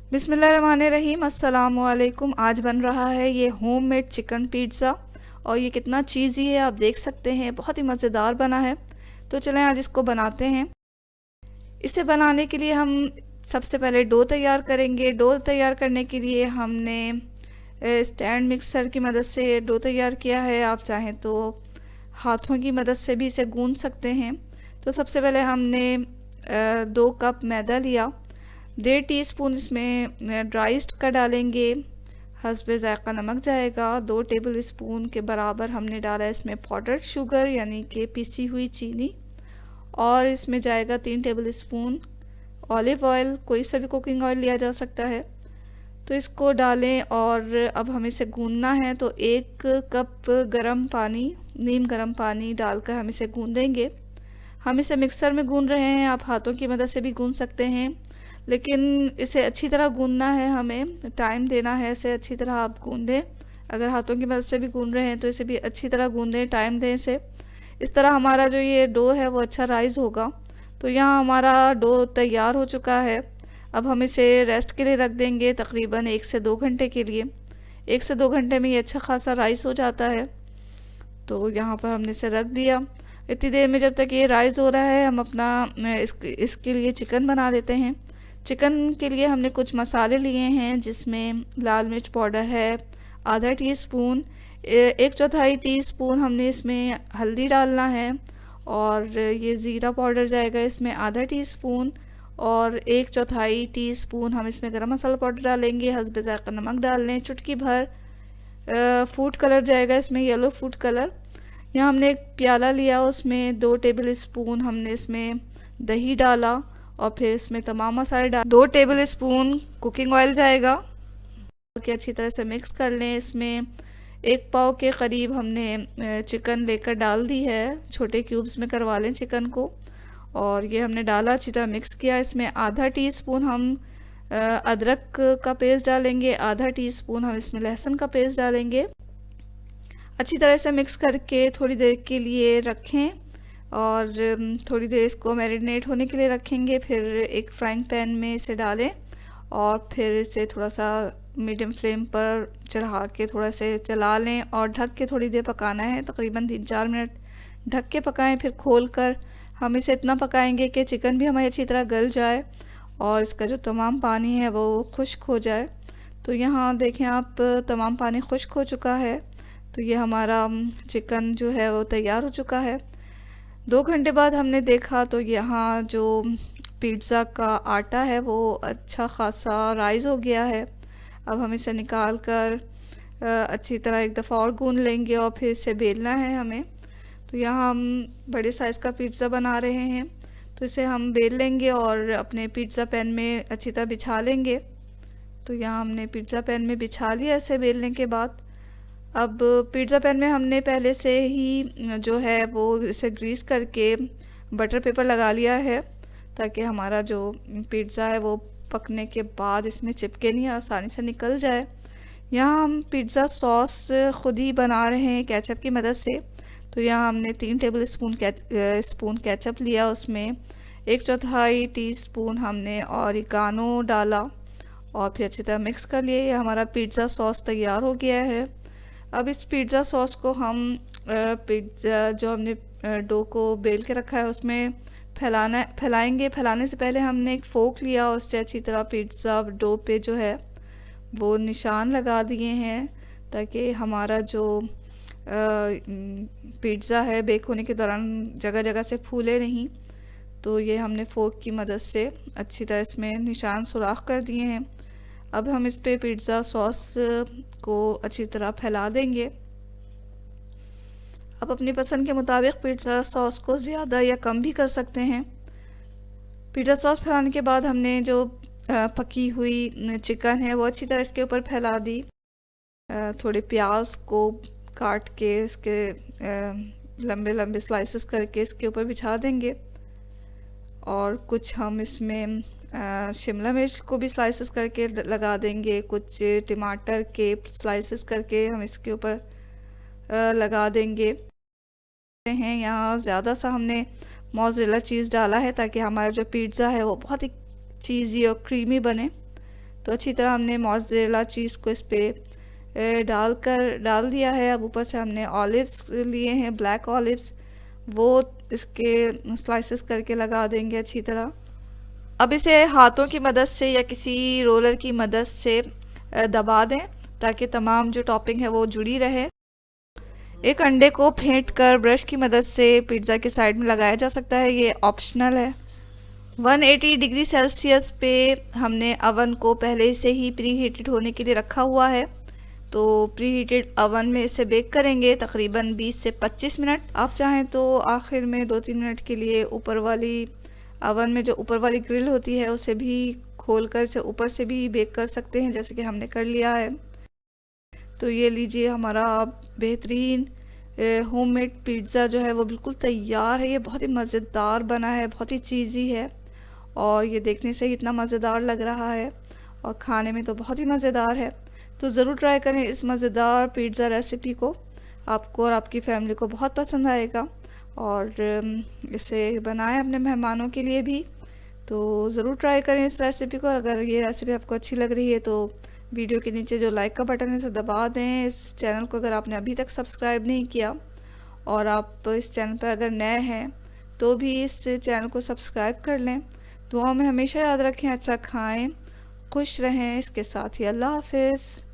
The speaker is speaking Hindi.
बिस्मिल्लाहिर्रहमानिर्रहीम। अस्सलामुअलैकुम। आज बन रहा है ये होममेड चिकन पिज़्ज़ा और ये कितना चीज़ी है आप देख सकते हैं, बहुत ही मज़ेदार बना है। तो चलें आज इसको बनाते हैं। इसे बनाने के लिए हम सबसे पहले डो तैयार करेंगे। डो तैयार करने के लिए हमने स्टैंड मिक्सर की मदद से डो तैयार किया है। आप चाहें तो हाथों की मदद से भी इसे गूंद सकते हैं। तो सबसे पहले हमने 2 कप मैदा लिया। 1.5 टीस्पून इसमें ड्राई ईस्ट का डालेंगे। हस्बे ज़ायक़ा नमक जाएगा। 2 टेबल स्पून के बराबर हमने डाला इसमें पाउडर्ड शुगर यानी कि पिसी हुई चीनी। और इसमें जाएगा 3 टेबल स्पून ऑलिव ऑयल, कोई सा भी कुकिंग ऑयल लिया जा सकता है। तो इसको डालें और अब हमें इसे गूंदना है। तो 1 कप गर्म पानी, नीम गर्म पानी डालकर हम इसे गूंदेंगे। हम इसे मिक्सर में गूंद रहे हैं, आप हाथों की मदद से भी गूंद सकते हैं, लेकिन इसे अच्छी तरह गूंदना है, हमें टाइम देना है इसे अच्छी तरह आप गूंदें। अगर हाथों की मदद से भी गूंद रहे हैं तो इसे भी अच्छी तरह गूंदें, टाइम दें इसे। इस तरह हमारा जो ये डो है वो अच्छा राइज़ होगा। तो यहाँ हमारा डो तैयार हो चुका है। अब हम इसे रेस्ट के लिए रख देंगे तकरीबन 1 से 2 घंटे के लिए। 1 से 2 घंटे में ये अच्छा खासा राइस हो जाता है। तो यहाँ पर हमने इसे रख दिया। इतनी देर में जब तक ये राइस हो रहा है हम अपना इसके लिए चिकन बना लेते हैं। चिकन के लिए हमने कुछ मसाले लिए हैं, जिसमें लाल मिर्च पाउडर है आधा टीस्पून, 1/4 टीस्पून हमने इसमें हल्दी डालना है, और ये ज़ीरा पाउडर जाएगा इसमें आधा टीस्पून, और 1/4 टीस्पून हम इसमें गरम मसाला पाउडर डालेंगे। हस्बे ज़ायक़ा नमक डाल लें, चुटकी भर फूड कलर जाएगा इसमें, येलो फूड कलर। यहाँ हमने एक प्याला लिया, उसमें 2 टेबल स्पून हमने इसमें दही डाला, और फिर इसमें तमाम मसाले डाल 2 टेबल स्पून कुकिंग ऑयल जाएगा कि अच्छी तरह से मिक्स कर लें। इसमें 1 पाव के करीब हमने चिकन लेकर डाल दी है, छोटे क्यूब्स में करवा लें चिकन को। और ये हमने डाला, अच्छी तरह मिक्स किया। इसमें आधा टीस्पून हम अदरक का पेस्ट डालेंगे, आधा टीस्पून हम इसमें लहसुन का पेस्ट डालेंगे। अच्छी तरह से मिक्स करके थोड़ी देर के लिए रखें, और थोड़ी देर इसको मैरिनेट होने के लिए रखेंगे। फिर एक फ्राइंग पैन में इसे डालें और फिर इसे थोड़ा सा मीडियम फ्लेम पर चढ़ा के थोड़ा से चला लें और ढक के थोड़ी देर पकाना है, तकरीबन 3-4 मिनट ढक के पकाएं। फिर खोल कर हम इसे इतना पकाएंगे कि चिकन भी हमारी अच्छी तरह गल जाए और इसका जो तमाम पानी है वो खुश्क हो जाए। तो यहाँ देखें आप, तमाम पानी खुश्क हो चुका है। तो ये हमारा चिकन जो है वो तैयार हो चुका है। 2 घंटे बाद हमने देखा तो यहाँ जो पिज़्ज़ा का आटा है वो अच्छा खासा राइज़ हो गया है। अब हम इसे निकाल कर अच्छी तरह एक दफ़ा और गूंद लेंगे और फिर इसे बेलना है हमें। तो यहाँ हम बड़े साइज़ का पिज़्ज़ा बना रहे हैं, तो इसे हम बेल लेंगे और अपने पिज़्ज़ा पैन में अच्छी तरह बिछा लेंगे। तो यहाँ हमने पिज़्ज़ा पैन में बिछा लिया इसे बेलने के बाद। अब पिज़्ज़ा पैन में हमने पहले से ही जो है वो इसे ग्रीस करके बटर पेपर लगा लिया है, ताकि हमारा जो पिज़्ज़ा है वो पकने के बाद इसमें चिपके नहीं, आसानी से निकल जाए। यहाँ हम पिज़्ज़ा सॉस ख़ुद ही बना रहे हैं केचप की मदद से। तो यहाँ हमने 3 टेबल स्पून केचप लिया, उसमें 1/4 टीस्पून हमने ऑरिगानो डाला और फिर अच्छी तरह मिक्स कर लिए। हमारा पिज़्ज़ा सॉस तैयार हो गया है। अब इस पिज़्ज़ा सॉस को हम पिज़्ज़ा जो हमने डो को बेल के रखा है उसमें फैलाएंगे। फैलाने से पहले हमने एक फ़ोक लिया, उससे अच्छी तरह पिज़्ज़ा डो पे जो है वो निशान लगा दिए हैं, ताकि हमारा जो पिज़्ज़ा है बेक होने के दौरान जगह जगह से फूले नहीं। तो ये हमने फ़ोक की मदद से अच्छी तरह इसमें निशान सुराख कर दिए हैं। अब हम इस पे पिज़्ज़ा सॉस को अच्छी तरह फैला देंगे। अब अपनी पसंद के मुताबिक पिज़्ज़ा सॉस को ज़्यादा या कम भी कर सकते हैं। पिज़्ज़ा सॉस फैलाने के बाद हमने जो पकी हुई चिकन है वो अच्छी तरह इसके ऊपर फैला दी। थोड़े प्याज को काट के इसके लंबे लंबे स्लाइसेस करके इसके ऊपर बिछा देंगे, और कुछ हम इसमें शिमला मिर्च को भी स्लाइसेस करके लगा देंगे। कुछ टमाटर के स्लाइसेस करके हम इसके ऊपर लगा देंगे हैं। यहाँ ज़्यादा सा हमने मोज़रेला चीज़ डाला है ताकि हमारा जो पिज़्ज़ा है वो बहुत ही चीज़ी और क्रीमी बने। तो अच्छी तरह हमने मोज़रेला चीज़ को इस पे डाल दिया है। अब ऊपर से हमने ऑलिव्स लिए हैं, ब्लैक ऑलिव्स, वो इसके स्लाइसेस करके लगा देंगे अच्छी तरह। अब इसे हाथों की मदद से या किसी रोलर की मदद से दबा दें ताकि तमाम जो टॉपिंग है वो जुड़ी रहे। एक अंडे को फेंट कर ब्रश की मदद से पिज़्ज़ा के साइड में लगाया जा सकता है, ये ऑप्शनल है। 180 डिग्री सेल्सियस पे हमने अवन को पहले से ही प्री हीटेड होने के लिए रखा हुआ है, तो प्री हीटेड अवन में इसे बेक करेंगे तकरीबन 20 से 25 मिनट। आप चाहें तो आखिर में 2-3 मिनट के लिए ऊपर वाली अवन में जो ऊपर वाली ग्रिल होती है उसे भी खोलकर इसे ऊपर से भी बेक कर सकते हैं, जैसे कि हमने कर लिया है। तो ये लीजिए, हमारा बेहतरीन होममेड पिज़्ज़ा जो है वो बिल्कुल तैयार है। ये बहुत ही मज़ेदार बना है, बहुत ही चीज़ी है और ये देखने से ही इतना मज़ेदार लग रहा है और खाने में तो बहुत ही मज़ेदार है। तो ज़रूर ट्राई करें इस मज़ेदार पिज़्ज़ा रेसिपी को, आपको और आपकी फैमिली को बहुत पसंद आएगा। और इसे बनाएं अपने मेहमानों के लिए भी, तो ज़रूर ट्राई करें इस रेसिपी को। अगर ये रेसिपी आपको अच्छी लग रही है तो वीडियो के नीचे जो लाइक का बटन है उसे दबा दें। इस चैनल को अगर आपने अभी तक सब्सक्राइब नहीं किया और आप इस चैनल पर अगर नए हैं तो भी इस चैनल को सब्सक्राइब कर लें। दुआ में हमेशा याद रखें, अच्छा खाएं, खुश रहें। इसके साथ ही अल्लाह हाफ़िज़।